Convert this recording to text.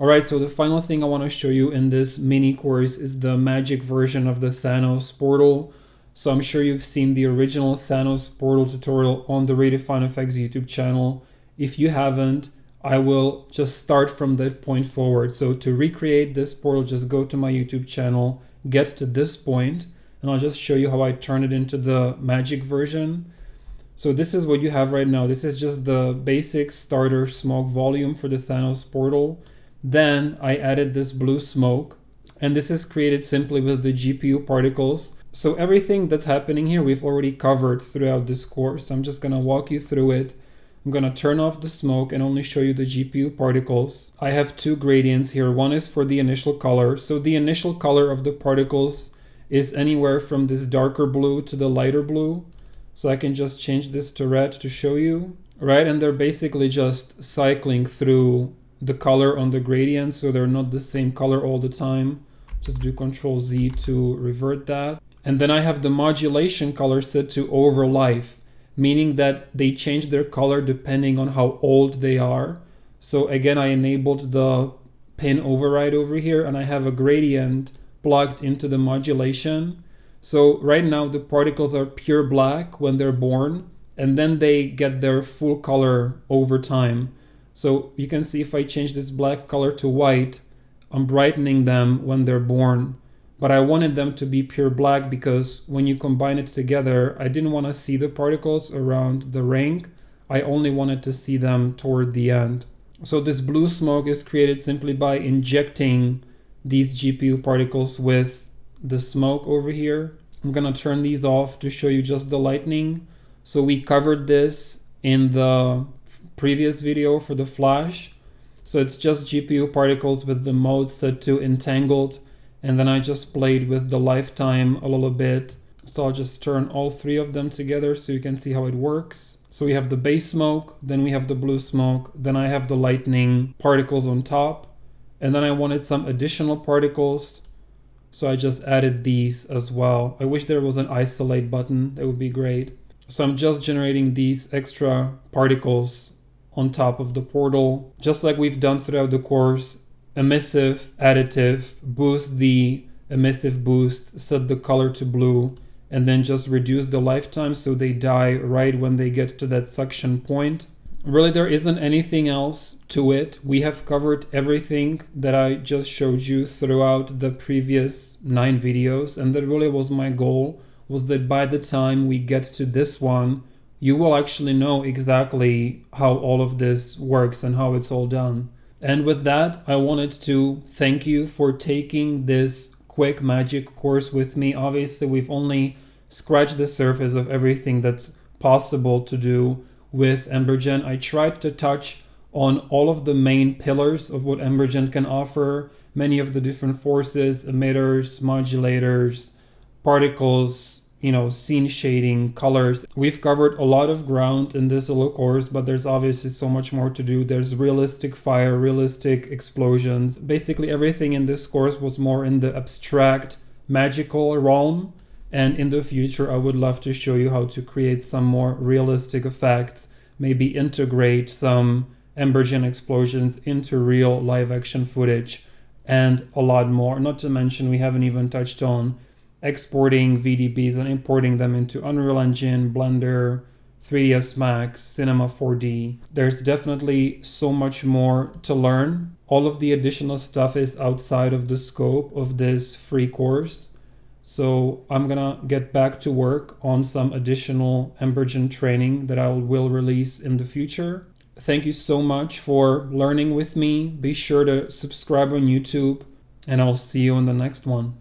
All right, so the final thing I want to show you in this mini course is the magic version of the Thanos portal. So I'm sure you've seen the original Thanos portal tutorial on the RedefineFX YouTube channel. If you haven't, I will just start from that point forward. So to recreate this portal, just go to my YouTube channel, get to this point, and I'll just show you how I turn it into the magic version. So this is what you have right now. This is just the basic starter smoke volume for the Thanos portal. Then I added this blue smoke, and this is created simply with the GPU particles. So everything that's happening here we've already covered throughout this course. I'm just gonna walk you through it. I'm gonna turn off the smoke and only show you the GPU particles. I have two gradients here. One is for the initial color. So the initial color of the particles is anywhere from this darker blue to the lighter blue. So I can just change this to red to show you, right? And they're basically just cycling through the color on the gradient, so they're not the same color all the time. Just do Control Z to revert that. And then I have the modulation color set to over life, meaning that they change their color depending on how old they are. So again, I enabled the pin override over here, and I have a gradient plugged into the modulation. So right now the particles are pure black when they're born, and then they get their full color over time. So you can see if I change this black color to white, I'm brightening them when they're born. But I wanted them to be pure black because when you combine it together, I didn't want to see the particles around the ring. I only wanted to see them toward the end. So this blue smoke is created simply by injecting these GPU particles with the smoke over here. I'm gonna turn these off to show you just the lightning. So we covered this in the previous video for the flash. So it's just GPU particles with the mode set to entangled, and then I just played with the lifetime a little bit. So I'll just turn all three of them together so you can see how it works. So we have the base smoke, then we have the blue smoke, then I have the lightning particles on top, and then I wanted some additional particles, so I just added these as well. I wish there was an isolate button, that would be great. So I'm just generating these extra particles on top of the portal, just like we've done throughout the course. Emissive, additive, boost the emissive boost, set the color to blue, and then just reduce the lifetime so they die right when they get to that suction point. Really, there isn't anything else to it. We have covered everything that I just showed you throughout the previous 9 videos, and that really was my goal, was that by the time we get to this one, you will actually know exactly how all of this works and how it's all done. And with that, I wanted to thank you for taking this quick magic course with me. Obviously, we've only scratched the surface of everything that's possible to do with Embergen. I tried to touch on all of the main pillars of what Embergen can offer, many of the different forces, emitters, modulators, particles, scene shading, colors. We've covered a lot of ground in this little course, but there's obviously so much more to do. There's realistic fire, realistic explosions. Basically everything in this course was more in the abstract, magical realm. And in the future, I would love to show you how to create some more realistic effects, maybe integrate some Embergen explosions into real live action footage, and a lot more. Not to mention, we haven't even touched on exporting VDBs and importing them into Unreal Engine, Blender, 3ds Max, Cinema 4D. There's definitely so much more to learn. All of the additional stuff is outside of the scope of this free course. So I'm gonna get back to work on some additional Embergen training that I will release in the future. Thank you so much for learning with me. Be sure to subscribe on YouTube, and I'll see you in the next one.